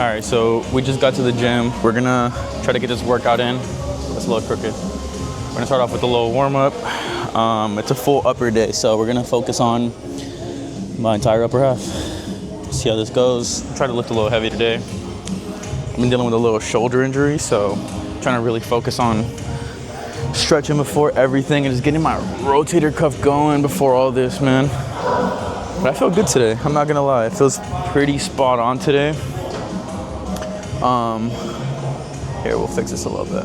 All right, so we just got to the gym. We're gonna try to get this workout in. That's a little crooked. We're gonna start off with a little warm up. It's a full upper day, so we're gonna focus on my entire upper half. See how this goes. Try to lift a little heavy today. I've been dealing with a little shoulder injury, so I'm trying to really focus on stretching before everything and just getting my rotator cuff going before all this, man. But I feel good today, I'm not gonna lie. It feels pretty spot on today. Here, we'll fix this a little bit.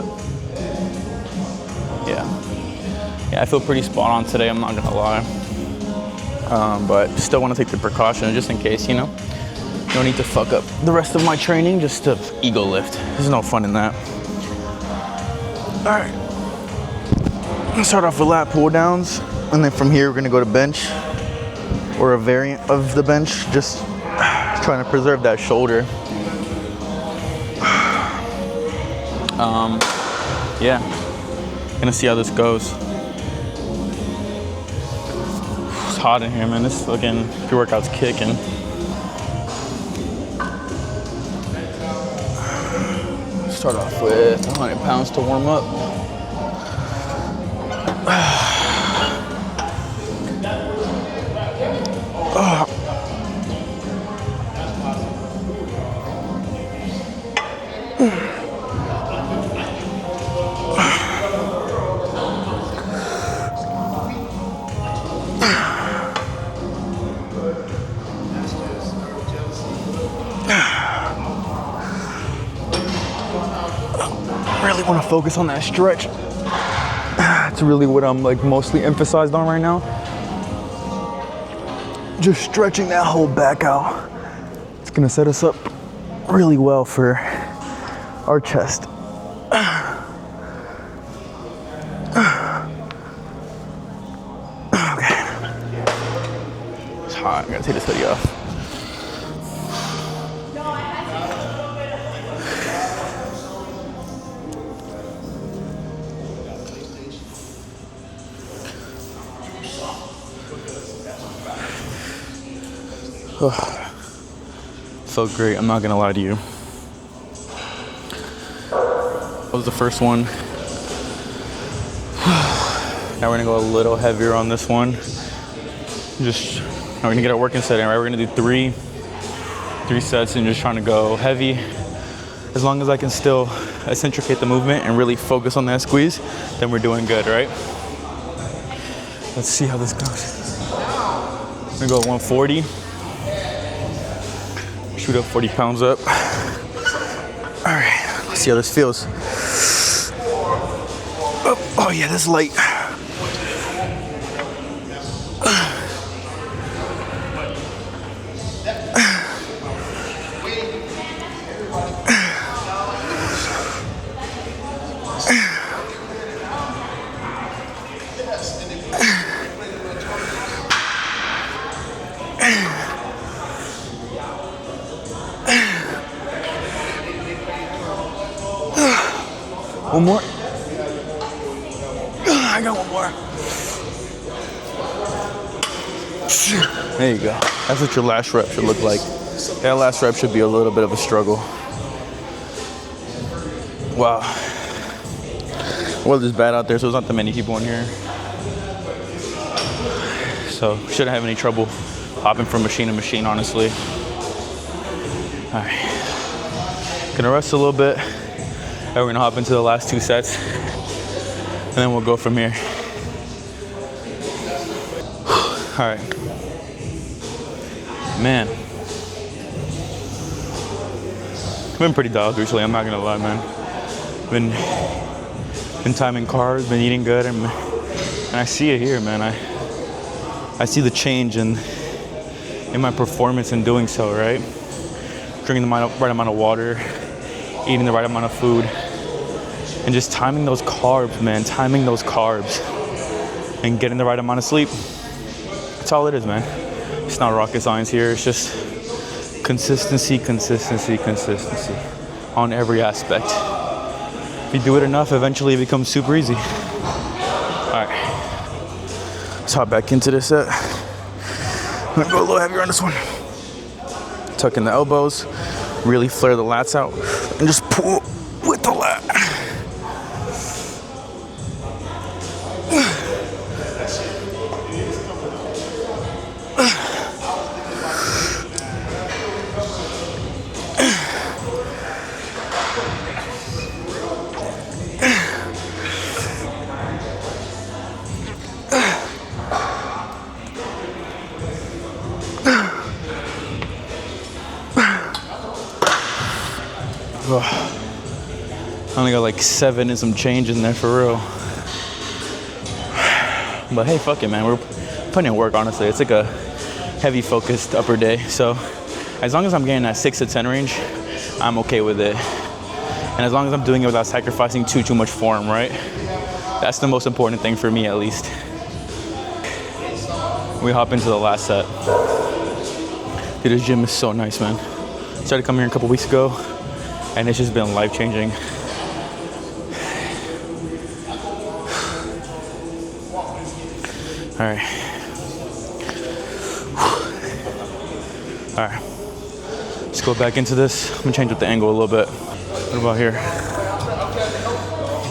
Yeah, I feel pretty spot on today, I'm not gonna lie. But still wanna take the precaution just in case, you know? No need to fuck up the rest of my training just to ego lift. There's no fun in that. All right, let's start off with lat pull downs. And then from here, we're gonna go to bench or a variant of the bench, just trying to preserve that shoulder. Yeah, gonna see how this goes. It's hot in here, man. This fucking pre-workout's kicking. Start off with 100 pounds to warm up. Really want to focus on that stretch. That's really what I'm like mostly emphasized on right now. Just stretching that whole back out. It's gonna set us up really well for our chest. Okay. It's hot, I gotta take this hoodie off. Felt great, I'm not gonna lie to you. That was the first one. Now we're gonna go a little heavier on this one. Just, now we're gonna get our working set in, right? We're gonna do three sets and just trying to go heavy. As long as I can still eccentricate the movement and really focus on that squeeze, then we're doing good, right? Let's see how this goes. I'm gonna go 140. Shoot up 40 pounds up. All right, let's see how this feels. Oh yeah, that's light. One more. I got one more. There you go. That's what your last rep should look like. That last rep should be a little bit of a struggle. Wow. Weather's bad out there, so there's not that many people in here. So shouldn't have any trouble hopping from machine to machine, honestly. All right. Gonna rest a little bit. And we're gonna hop into the last 2 sets, and then we'll go from here. All right, man. I've been pretty dialed recently, I'm not gonna lie, man. Been timing carbs, been eating good, and I see it here, man. I see the change in my performance in doing so, right? Drinking the right amount of water, eating the right amount of food, and just timing those carbs, man. Timing those carbs and getting the right amount of sleep. That's all it is, man. It's not rocket science here. It's just consistency on every aspect. If you do it enough, eventually it becomes super easy. All right, let's hop back into this set. I'm gonna go a little heavier on this one. Tuck in the elbows. Really flare the lats out and just pull with the lat. I only got like 7 and some change in there for real. But hey, fuck it, man. We're putting in work, honestly. It's like a heavy focused upper day. So as long as I'm getting that 6 to 10 range, I'm okay with it. And as long as I'm doing it without sacrificing too much form, right? That's the most important thing for me, at least. We hop into the last set. Dude, this gym is so nice, man. Started coming here a couple weeks ago, and it's just been life-changing. All right. All right. Let's go back into this. I'm gonna change up the angle a little bit. What about here?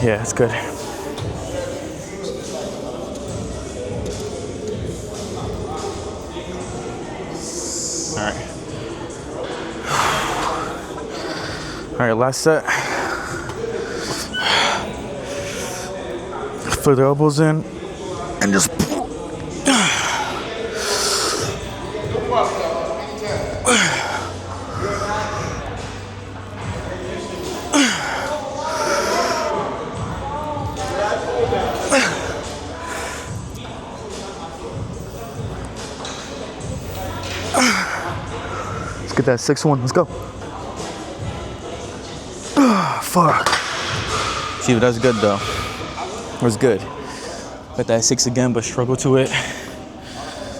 Yeah, it's good. All right. All right, last set. Put the elbows in and just pull. Let's get that 6-1. Let's go. Fuck. See, that's good though. It was good. Got that 6 again, but struggle to it.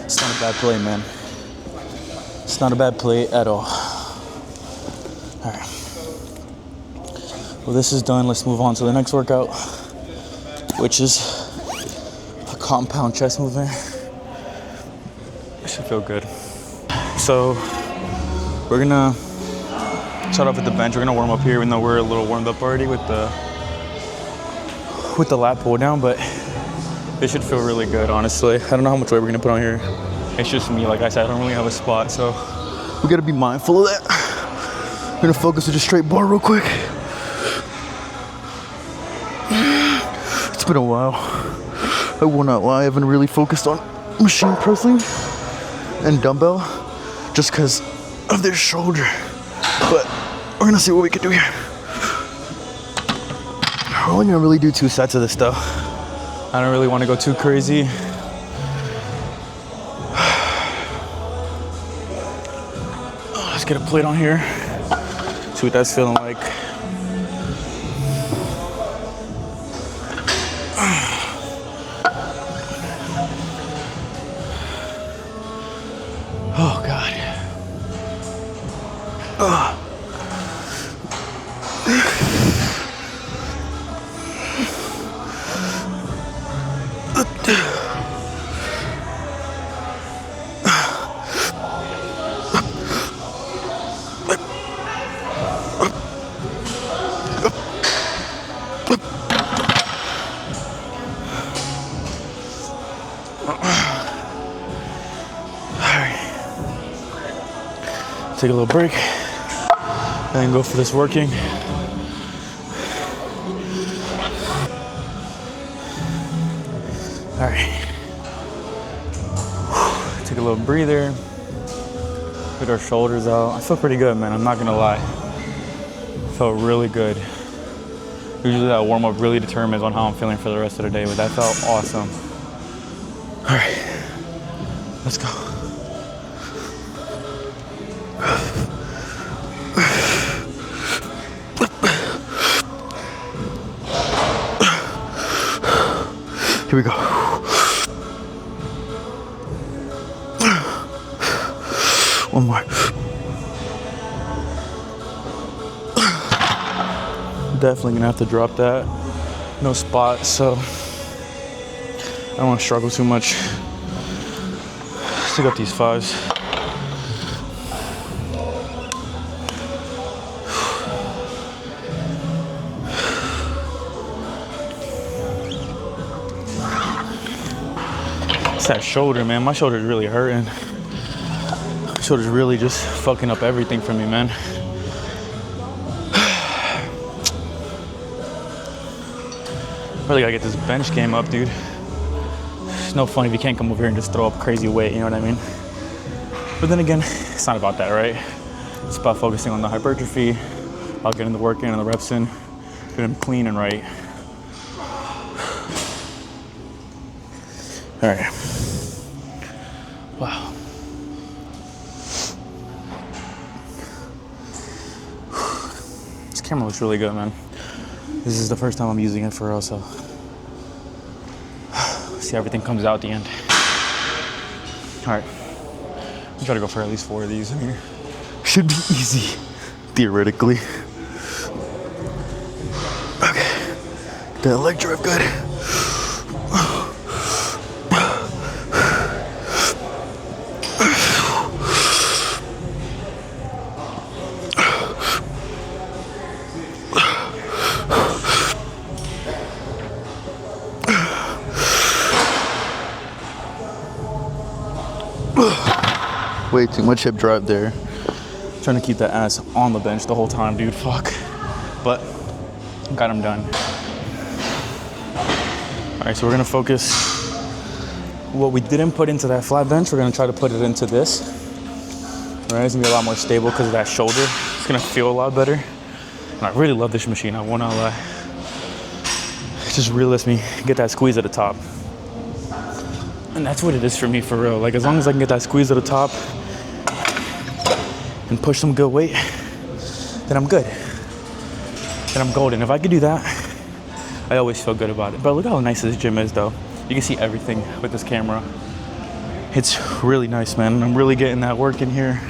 It's not a bad play, man. It's not a bad play at all. All right. Well, this is done. Let's move on to the next workout, which is a compound chest movement. It should feel good. So we're gonna start off with the bench. We're gonna warm up here, even though we're a little warmed up already with the lat pull down, but it should feel really good, honestly. I don't know how much weight we're gonna put on here. It's just me, like I said, I don't really have a spot, so we gotta be mindful of that. I'm gonna focus with a straight bar real quick. It's been a while. I will not lie, I haven't really focused on machine pressing and dumbbell just because of their shoulder. But we're gonna see what we can do here. We're only gonna really do 2 sets of this though. I don't really want to go too crazy. Let's get a plate on here. See what that's feeling like. Oh God. Take a little break and then go for this working. All right. Take a little breather. Put our shoulders out. I feel pretty good, man. I'm not gonna lie. Felt really good. Usually that warm up really determines on how I'm feeling for the rest of the day, but that felt awesome. All right, let's go. Here we go. One more. Definitely gonna have to drop that. No spot, so I don't want to struggle too much. Stick up these 5s. It's that shoulder, man. My shoulder's really hurting. Shoulder's really just fucking up everything for me, man. Really gotta get this bench game up, dude. It's no fun if you can't come over here and just throw up crazy weight, you know what I mean? But then again, it's not about that, right? It's about focusing on the hypertrophy, about getting the work in and the reps in, getting them clean and right. All right. Wow. This camera looks really good, man. This is the first time I'm using it for real, so see everything comes out at the end. All right, I'm trying to go for at least 4 of these. I mean, should be easy, theoretically. Okay, the leg drive good. Way too much hip drive there. Trying to keep that ass on the bench the whole time, dude. Fuck. But got him done. All right, so we're gonna focus. What we didn't put into that flat bench, we're gonna try to put it into this. All right, it's gonna be a lot more stable because of that shoulder. It's gonna feel a lot better. And I really love this machine. I won't lie. It just really lets me get that squeeze at the top. And that's what it is for me, for real. Like, as long as I can get that squeeze at the top and push some good weight, then I'm good. Then I'm golden. If I could do that, I always feel good about it. But look how nice this gym is, though. You can see everything with this camera. It's really nice, man. I'm really getting that work in here.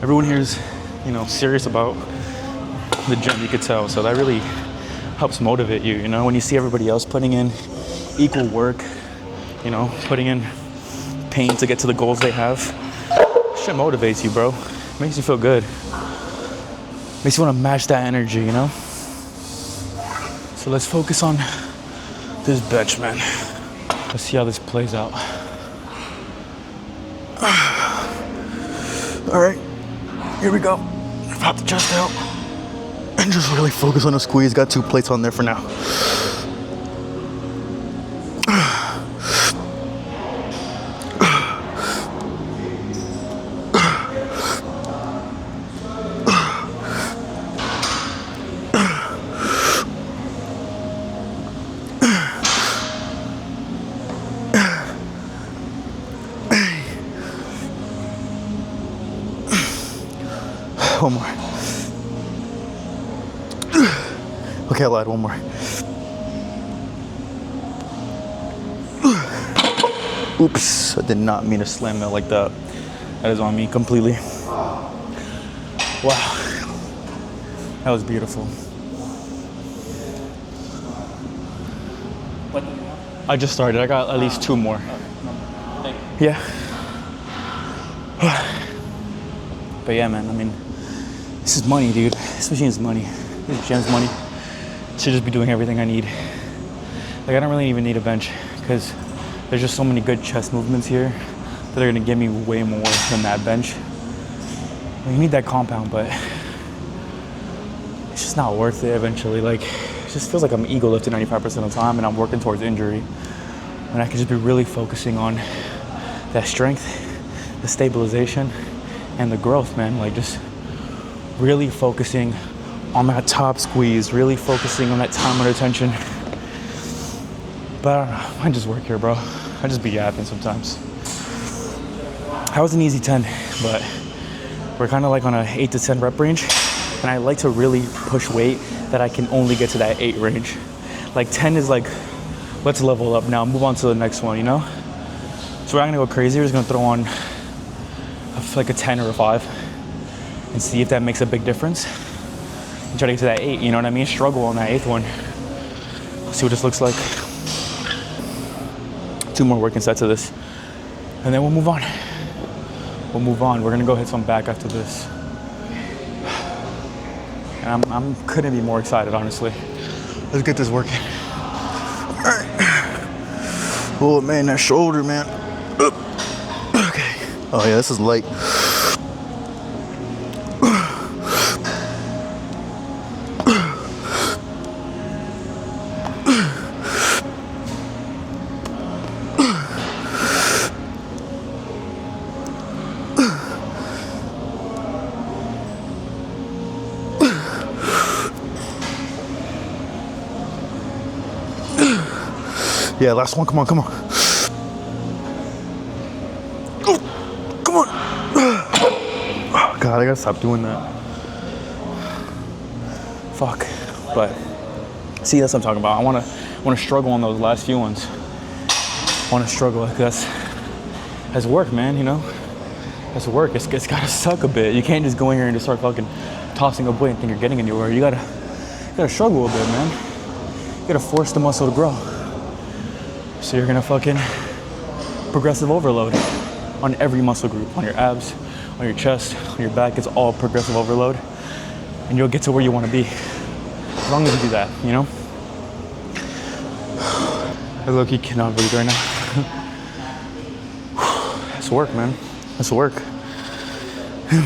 Everyone here is, you know, serious about the gym, you could tell. So that really helps motivate you, you know, when you see everybody else putting in equal work, you know, putting in pain to get to the goals they have. Shit motivates you, bro. Makes you feel good. Makes you want to match that energy, you know? So let's focus on this bench, man. Let's see how this plays out. All right, here we go. Pop the chest out. And just really focus on the squeeze. Got 2 plates on there for now. One more. Okay, I'll add one more. Oops, I did not mean to slam that like that. That is on me completely. Wow. That was beautiful. What? I just started. I got at least 2 more. Yeah. But yeah, man, I mean, this is money, dude. This machine is money. This gym's money. Should just be doing everything I need. Like, I don't really even need a bench because there's just so many good chest movements here that are gonna give me way more than that bench. Like, you need that compound, but it's just not worth it eventually. Like, it just feels like I'm ego lifting 95% of the time and I'm working towards injury. And I could just be really focusing on that strength, the stabilization, and the growth, man. Like, just really focusing on that top squeeze, really focusing on that time under tension. But I don't know, I just work here, bro. I just be yapping sometimes. That was an easy 10, but we're kind of like on a 8 to 10 rep range. And I like to really push weight that I can only get to that 8 range. Like 10 is like, let's level up now, move on to the next one, you know? So we're not gonna go crazy, we're just gonna throw on like a 10 or a 5 and see if that makes a big difference. And try to get to that 8, you know what I mean? Struggle on that 8th one. See what this looks like. 2 more working sets of this. And then we'll move on. We'll move on. We're gonna go hit some back after this. And I'm couldn't be more excited, honestly. Let's get this working. All right. Oh man, that shoulder, man. Okay. Oh yeah, this is light. Yeah, last one. Come on, come on. Oh, come on. Oh, God, I gotta stop doing that. Fuck. But see, that's what I'm talking about. I wanna struggle on those last few ones. I wanna struggle because that's work, man. You know, that's work. It's gotta suck a bit. You can't just go in here and just start fucking tossing a weight and think you're getting anywhere. You gotta struggle a bit, man. You gotta force the muscle to grow. So you're gonna fucking progressive overload on every muscle group, on your abs, on your chest, on your back. It's all progressive overload, and you'll get to where you want to be as long as you do that. You know. I low-key cannot breathe right now. It's work, man. It's work, and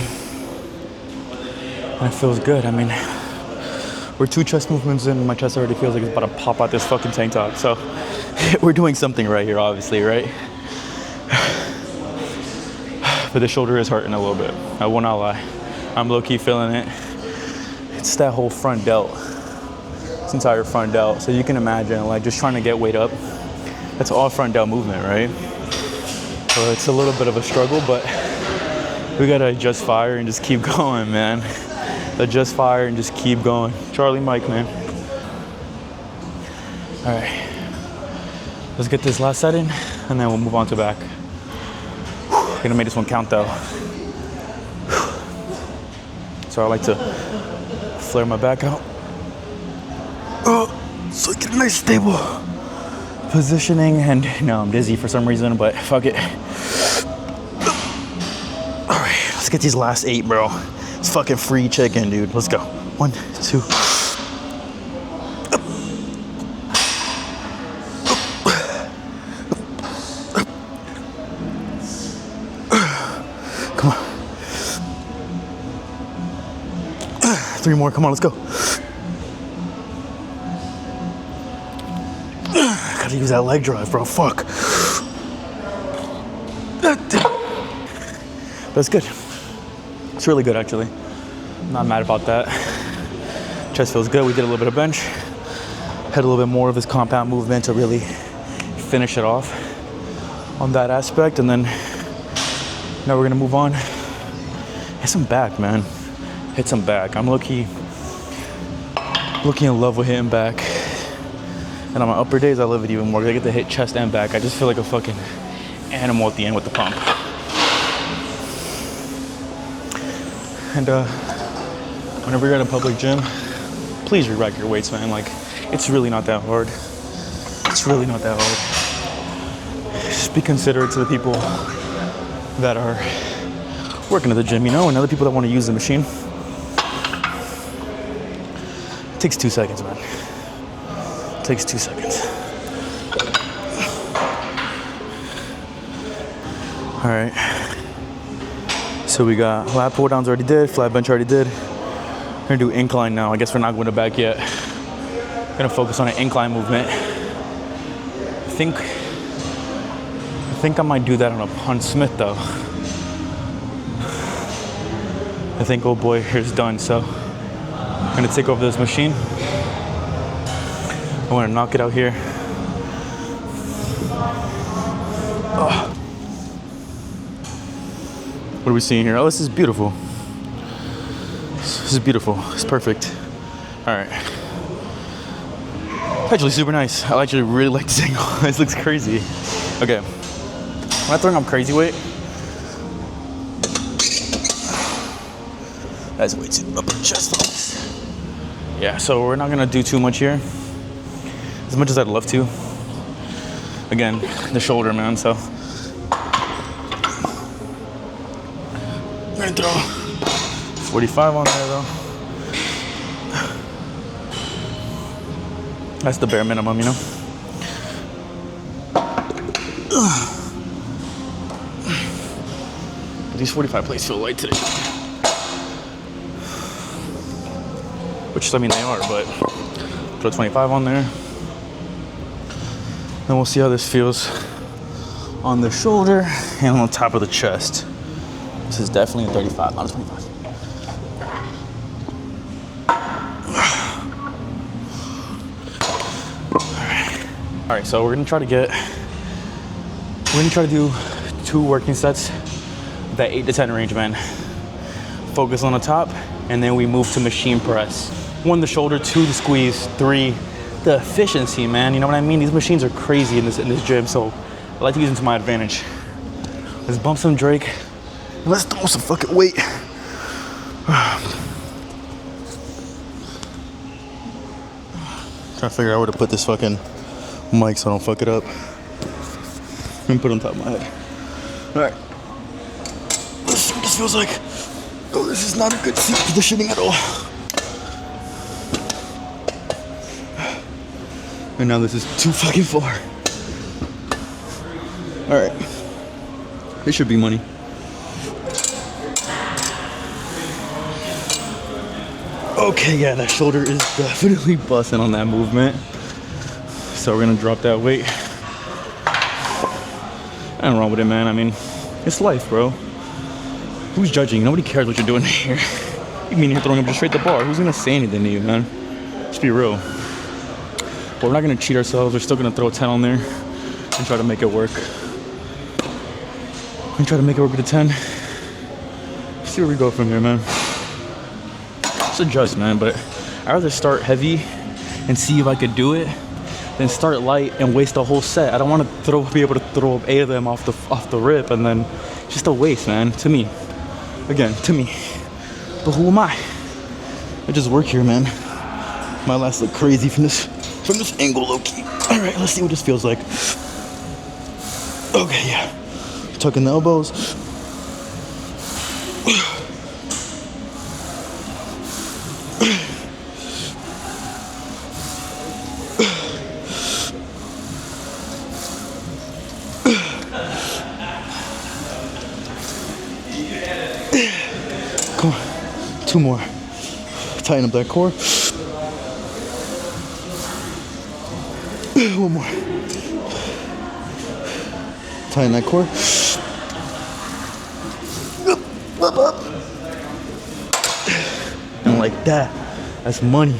it feels good. I mean, we're 2 chest movements in, and my chest already feels like it's about to pop out this fucking tank top. So we're doing something right here, obviously, right? But the shoulder is hurting a little bit. I will not lie. I'm low-key feeling it. It's that whole front delt. This entire front delt. So you can imagine, like, just trying to get weight up. That's all front delt movement, right? So it's a little bit of a struggle, but we gotta adjust fire and just keep going, man. Adjust fire and just keep going. Charlie Mike, man. All right. Let's get this last set in, and then we'll move on to back. Gonna make this one count though. So I like to flare my back out. So I get a nice stable positioning, and I'm dizzy for some reason, but fuck it. All right, let's get these last 8, bro. It's fucking free chicken, dude. Let's go. 1, 2. Come on. 3 more. Come on, let's go. Gotta use that leg drive, bro. Fuck. But it's good. It's really good, actually. I'm not mad about that. Chest feels good. We did a little bit of bench. Had a little bit more of this compound movement to really finish it off on that aspect. And then now we're gonna move on. Hit some back, man. Hit some back. I'm low-key in love with hitting back. And on my upper days, I love it even more. I get to hit chest and back. I just feel like a fucking animal at the end with the pump. And whenever you're at a public gym, please re-rack your weights, man. Like, it's really not that hard. It's really not that hard. Just be considerate to the people that are working at the gym, you know, and other people that want to use the machine. It takes 2 seconds, man. It takes 2 seconds. All right. So we got lat pull downs already did, flat bench already did. We're gonna do incline now. I guess we're not going to back yet. We're gonna focus on an incline movement. I think I might do that on Smith though. I think old boy here's done, so I'm gonna take over this machine. I wanna knock it out here. Oh. What are we seeing here? Oh, this is beautiful. This is beautiful. It's perfect. All right. Actually, super nice. I actually really like this angle. This looks crazy. Okay. When I'm throwing up crazy weight, that's way too upper chest on this. Yeah, so we're not gonna do too much here. As much as I'd love to. Again, the shoulder, man, so. I'm gonna throw 45 on there though. That's the bare minimum, you know? But these 45 plates feel light today. Which, I mean, they are, but throw 25 on there. And we'll see how this feels on the shoulder and on top of the chest. This is definitely a 35, not a 25. All right, so we're gonna try to do 2 working sets, that 8 to 10 range, man. Focus on the top, and then we move to machine press. 1, the shoulder, 2, the squeeze, 3, the efficiency, man. You know what I mean? These machines are crazy in this gym, so I like to use them to my advantage. Let's bump some Drake, and let's throw some fucking weight. Trying to figure out where to put this fucking mic so I don't fuck it up. I'm gonna put it on top of my head. All right. Let's see what this feels like. Oh, this is not a good seat positioning at all. And now this is too fucking far. All right. This should be money. Okay, yeah, that shoulder is definitely busting on that movement. So we're gonna drop that weight. Nothing wrong with it, man. I mean, it's life, bro. Who's judging? Nobody cares what you're doing here. You mean you're throwing up just straight the bar? Who's gonna say anything to you, man? Just be real. But we're not gonna cheat ourselves. We're still gonna throw a 10 on there and try to make it work. And try to make it work with a 10. See where we go from here, man. Just adjust, man. But I'd rather start heavy and see if I could do it than start light and waste the whole set. I don't want to be able to throw up 8 of them off the rip, and then just a waste, man. To me, again, to me. But who am I? I just work here, man. My last look crazy from this angle, low-key. All right, let's see what this feels like. Okay, yeah. Tucking the elbows. Come on, 2 more. Tighten up that core. 1 more. Tighten that core. Up. And like that, that's money.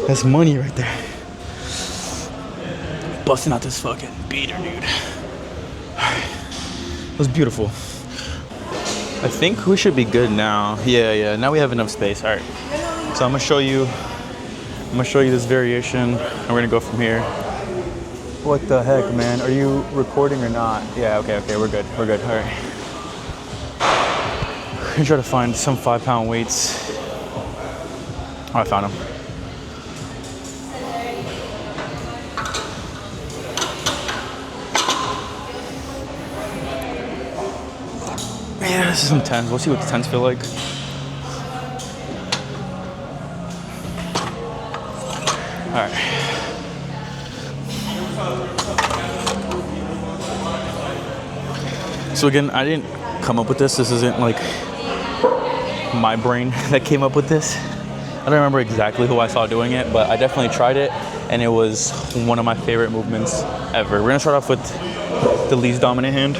That's money right there. Busting out this fucking beater, dude. It was beautiful. I think we should be good now. Yeah, now we have enough space. All right. So I'm gonna show you this variation, and we're gonna go from here. What the heck, man? Are you recording or not? Yeah, okay, we're good. All right. We're gonna try to find some 5-pound weights. Oh, I found them. Yeah, this is some 10s. We'll see what the 10s feel like. All right. So again, I didn't come up with this. This isn't like my brain that came up with this. I don't remember exactly who I saw doing it, but I definitely tried it, and it was one of my favorite movements ever. We're gonna start off with the least dominant hand,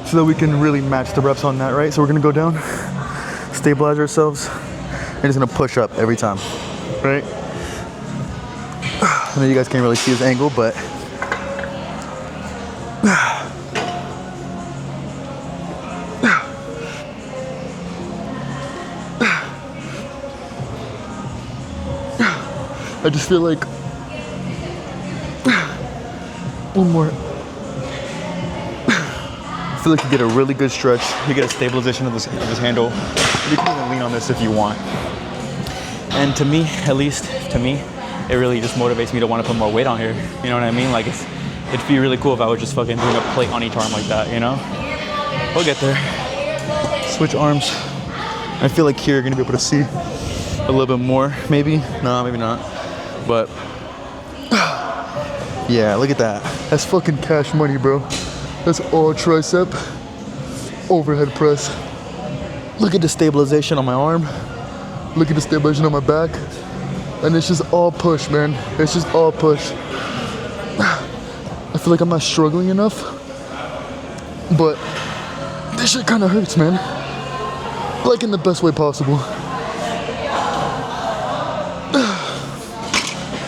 so that we can really match the reps on that, right? So we're gonna go down, stabilize ourselves, and just gonna push up every time, right? I know you guys can't really see his angle, but I just feel like 1 more. I feel like you get a really good stretch. You get a stabilization of this handle. You can even lean on this if you want. And to me, at least to me, it really just motivates me to want to put more weight on here. You know what I mean? Like it'd be really cool if I was just fucking doing a plate on each arm like that, you know? We'll get there. Switch arms. I feel like here you're gonna be able to see a little bit more, maybe. No, maybe not. But Yeah, look at that. That's fucking cash money, bro. That's all tricep, overhead press. Look at the stabilization on my arm. Look at the stabilization on my back. And it's just all push, man. It's just all push. I feel like I'm not struggling enough, but this shit kind of hurts, man. Like in the best way possible.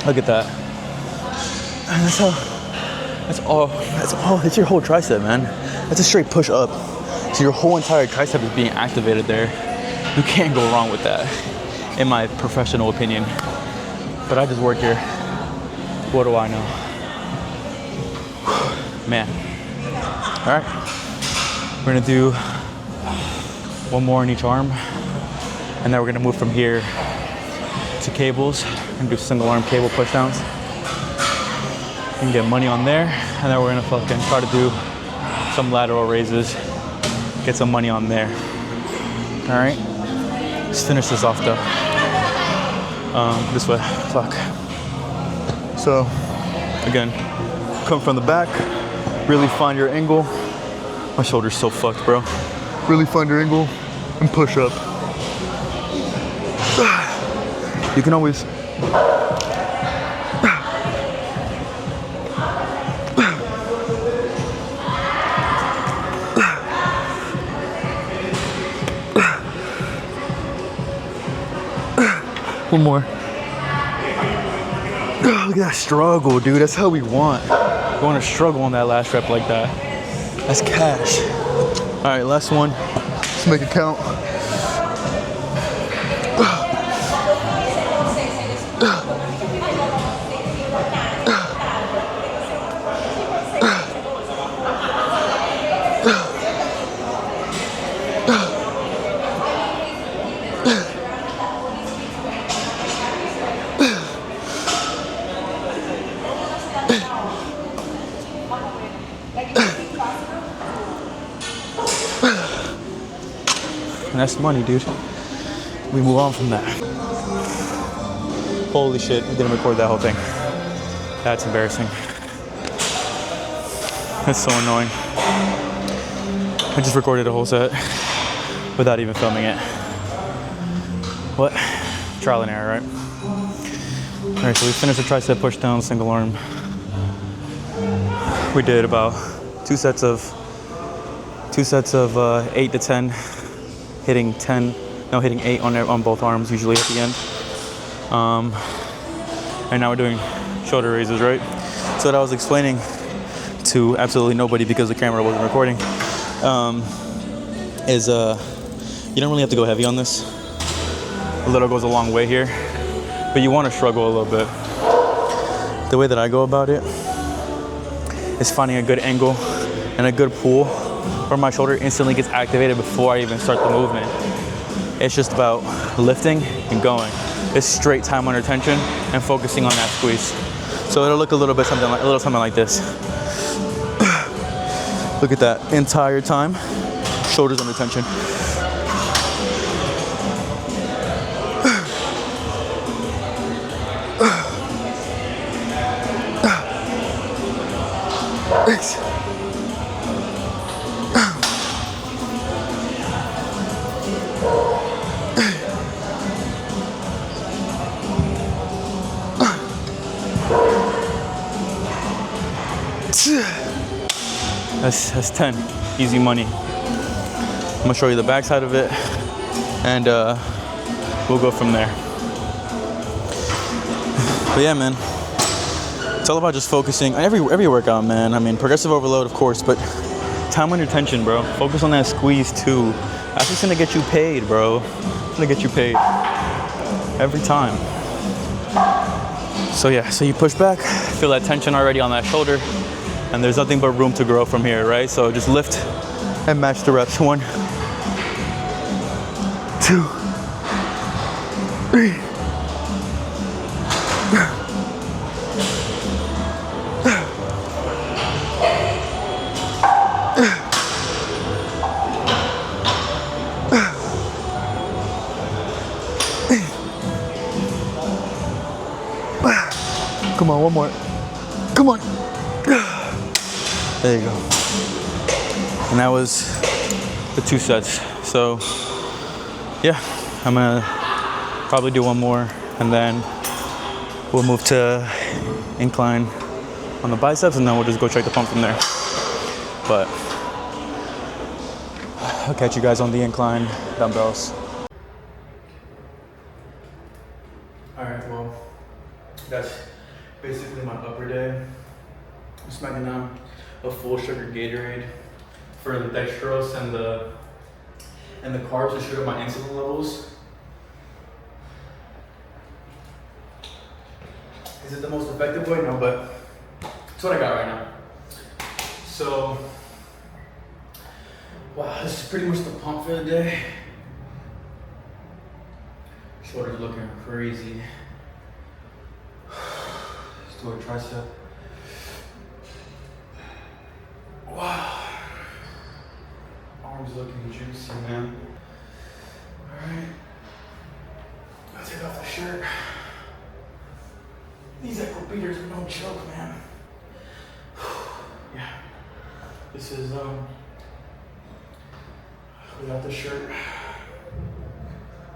Look at that. And that's all, it's your whole tricep, man. That's a straight push up. So your whole entire tricep is being activated there. You can't go wrong with that, in my professional opinion. But I just work here. What do I know? Man. All right. We're gonna do one more in each arm. And then we're gonna move from here to cables. We're gonna do single arm cable push downs. You can get money on there. And then we're gonna fucking try to do some lateral raises. Get some money on there. All right. Let's finish this off though. This way, fuck. So, again, come from the back, really find your angle. My shoulder's so fucked, bro. Really find your angle and push up. You can always one more. Look at that struggle, dude. That's how we want. You want to struggle on that last rep like that. That's cash. All right, last one. Let's make it count. And that's money, dude. We move on from that. Holy shit, we didn't record that whole thing. That's embarrassing. That's so annoying. I just recorded a whole set without even filming it. What? Trial and error, right? All right, so we finished the tricep push down, single arm. We did about two sets of 8 to 10. Hitting 8 on both arms, usually at the end. And now we're doing shoulder raises, right? So what I was explaining to absolutely nobody because the camera wasn't recording is you don't really have to go heavy on this. A little goes a long way here, but you want to struggle a little bit. The way that I go about it is finding a good angle and a good pull where my shoulder instantly gets activated before I even start the movement. It's just about lifting and going. It's straight time under tension and focusing on that squeeze. So it'll look a little something like this. Look at that entire time, shoulders under tension. Thanks. That's 10, easy money. I'm gonna show you the back side of it and we'll go from there. But yeah, man, it's all about just focusing on every workout, man. I mean, progressive overload, of course, but time under tension, bro. Focus on that squeeze too. That's just gonna get you paid, bro. It's gonna get you paid every time. So yeah, so you push back, feel that tension already on that shoulder, and there's nothing but room to grow from here, right? So just lift and match the reps. 1, 2, 3. Come on, one more. Come on. There you go. And that was the 2 sets. So yeah, I'm gonna probably do one more and then we'll move to incline on the biceps and then we'll just go check the pump from there. But I'll catch you guys on the incline dumbbells. Alright, well, that's basically my upper day. I'm smacking down a full sugar Gatorade for the dextrose and the carbs to shoot up my insulin levels. Is it the most effective way? No, but it's what I got right now. So, wow, this is pretty much the pump for the day. Shoulders looking crazy. Let's do a tricep. Wow. Arms looking juicy, man. Alright. I'll take off the shirt. These echo beaters are no joke, man. Yeah. This is, without the shirt,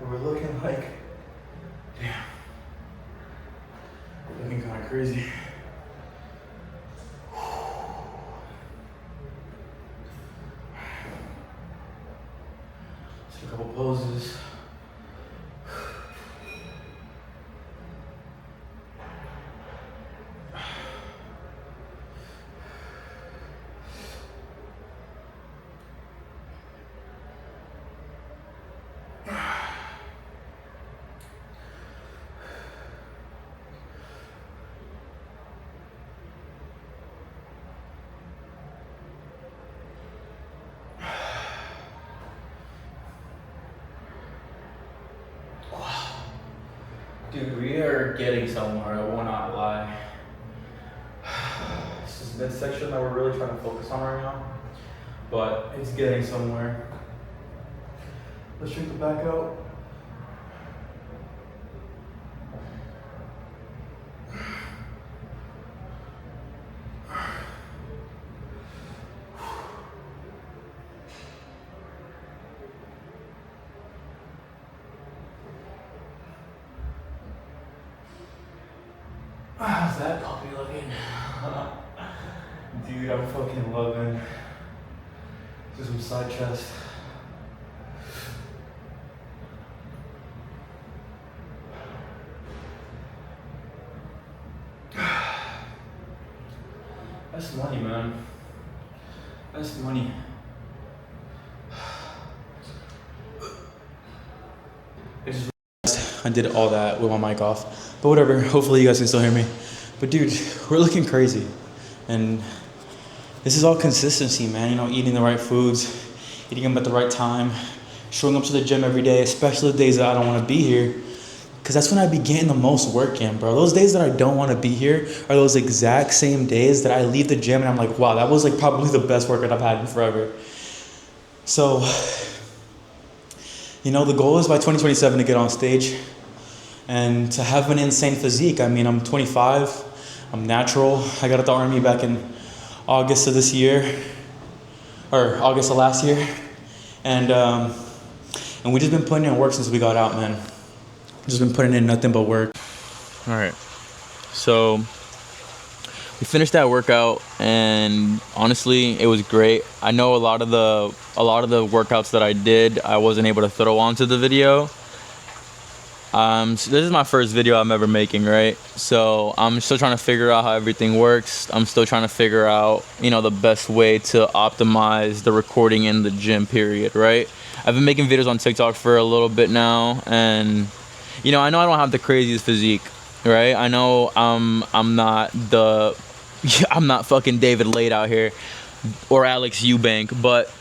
we're looking like, damn, looking kind of crazy. Let's do a couple poses. Dude, we are getting somewhere, I will not lie. This is the midsection that we're really trying to focus on right now, but it's getting somewhere. Let's check the back out. How's that puppy looking? Dude, I'm fucking loving. Do some side chest. That's money, man. That's money. I did all that with my mic off, but whatever, hopefully you guys can still hear me. But dude, we're looking crazy, and this is all consistency, man. You know, eating the right foods, eating them at the right time, showing up to the gym every day, especially the days that I don't want to be here, because that's when I be getting the most work in, bro. Those days that I don't want to be here are those exact same days that I leave the gym and I'm like, wow, that was like probably the best workout I've had in forever. So, you know, the goal is by 2027 to get on stage and to have an insane physique. I mean, I'm 25, I'm natural. I got out the army back in August of this year, or August of last year. And we just been putting in work since we got out, man. Just been putting in nothing but work. All right, so we finished that workout, and honestly, it was great. I know a lot of the workouts that I did, I wasn't able to throw onto the video. So this is my first video I'm ever making, right? So I'm still trying to figure out how everything works. I'm still trying to figure out, you know, the best way to optimize the recording in the gym, period, right? I've been making videos on TikTok for a little bit now, and you know I don't have the craziest physique, right? I know I'm not fucking David Late out here or Alex Eubank, but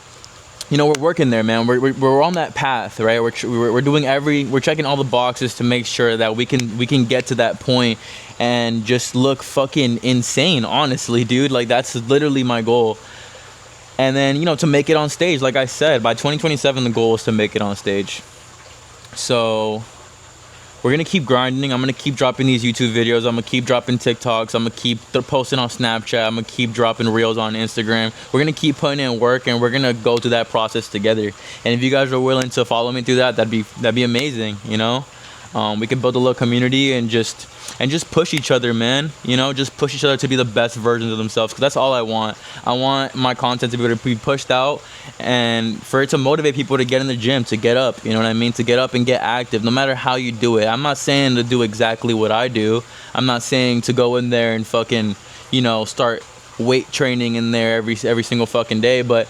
you know, we're working there, man. We're on that path, right? We're doing we're checking all the boxes to make sure that we can get to that point and just look fucking insane, honestly, dude. Like, that's literally my goal. And then, you know, to make it on stage, like I said, by 2027, the goal is to make it on stage. So we're gonna keep grinding. I'm gonna keep dropping these YouTube videos. I'm gonna keep dropping TikToks. I'm gonna keep posting on Snapchat. I'm gonna keep dropping reels on Instagram. We're gonna keep putting in work, and we're gonna go through that process together. And if you guys are willing to follow me through that, that'd be amazing. You know, we can build a little community and just push each other, man. You know, just push each other to be the best versions of themselves. Because that's all I want. I want my content to be able to be pushed out, and for it to motivate people to get in the gym, to get up. You know what I mean? To get up and get active, no matter how you do it. I'm not saying to do exactly what I do. I'm not saying to go in there and fucking, you know, start weight training in there every single fucking day, but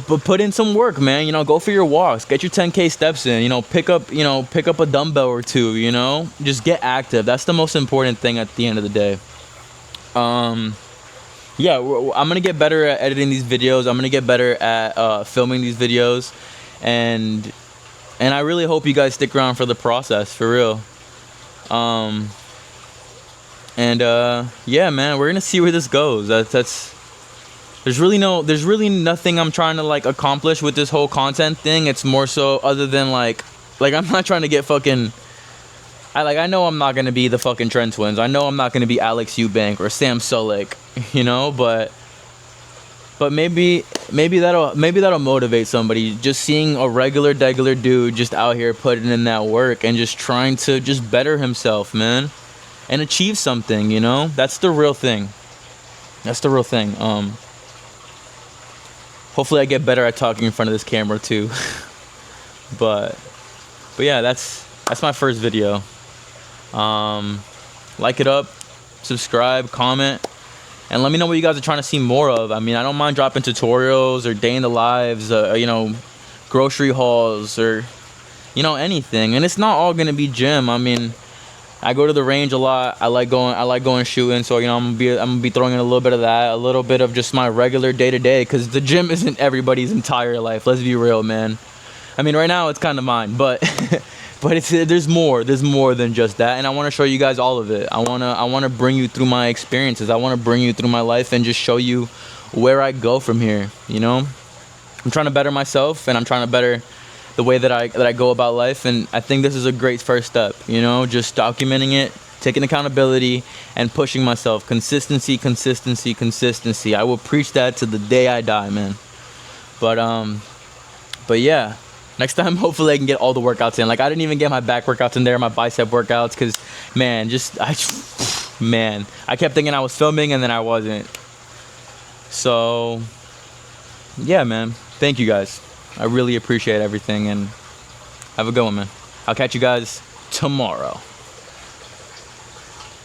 put in some work, man. You know, go for your walks, get your 10K steps in, you know, pick up a dumbbell or two, you know, just get active. That's the most important thing at the end of the day. Yeah, I'm gonna get better at editing these videos. I'm gonna get better at filming these videos, and I really hope you guys stick around for the process, for real. Yeah, man, we're gonna see where this goes. There's really nothing I'm trying to like accomplish with this whole content thing. It's more so other than like I'm not trying to get fucking. I know I'm not gonna be the fucking Trend Twins. I know I'm not gonna be Alex Eubank or Sam Sulek, you know. But maybe that'll motivate somebody. Just seeing a regular dude just out here putting in that work and just trying to just better himself, man, and achieve something. You know, that's the real thing. That's the real thing. Hopefully I get better at talking in front of this camera too. but yeah, that's my first video. Like it up, subscribe, comment, and let me know what you guys are trying to see more of. I mean, I don't mind dropping tutorials or day in the lives, you know, grocery hauls, or, you know, anything. And it's not all gonna be gym. I mean, I go to the range a lot. I like going shooting. So, you know, I'm gonna be throwing in a little bit of that, a little bit of just my regular day to day, because the gym isn't everybody's entire life. Let's be real, man. I mean, right now it's kind of mine, but there's more than just that, and I want to show you guys all of it. I want to bring you through my experiences. I want to bring you through my life and just show you where I go from here. You know, I'm trying to better myself, and I'm trying to better the way that I go about life, and I think this is a great first step. You know, just documenting it, taking accountability, and pushing myself. Consistency. I will preach that to the day I die, man. But yeah, next time hopefully I can get all the workouts in. Like, I didn't even get my back workouts in there, my bicep workouts, because man, I kept thinking I was filming and then I wasn't. So yeah, man, thank you guys. I really appreciate everything, and have a good one, man. I'll catch you guys tomorrow.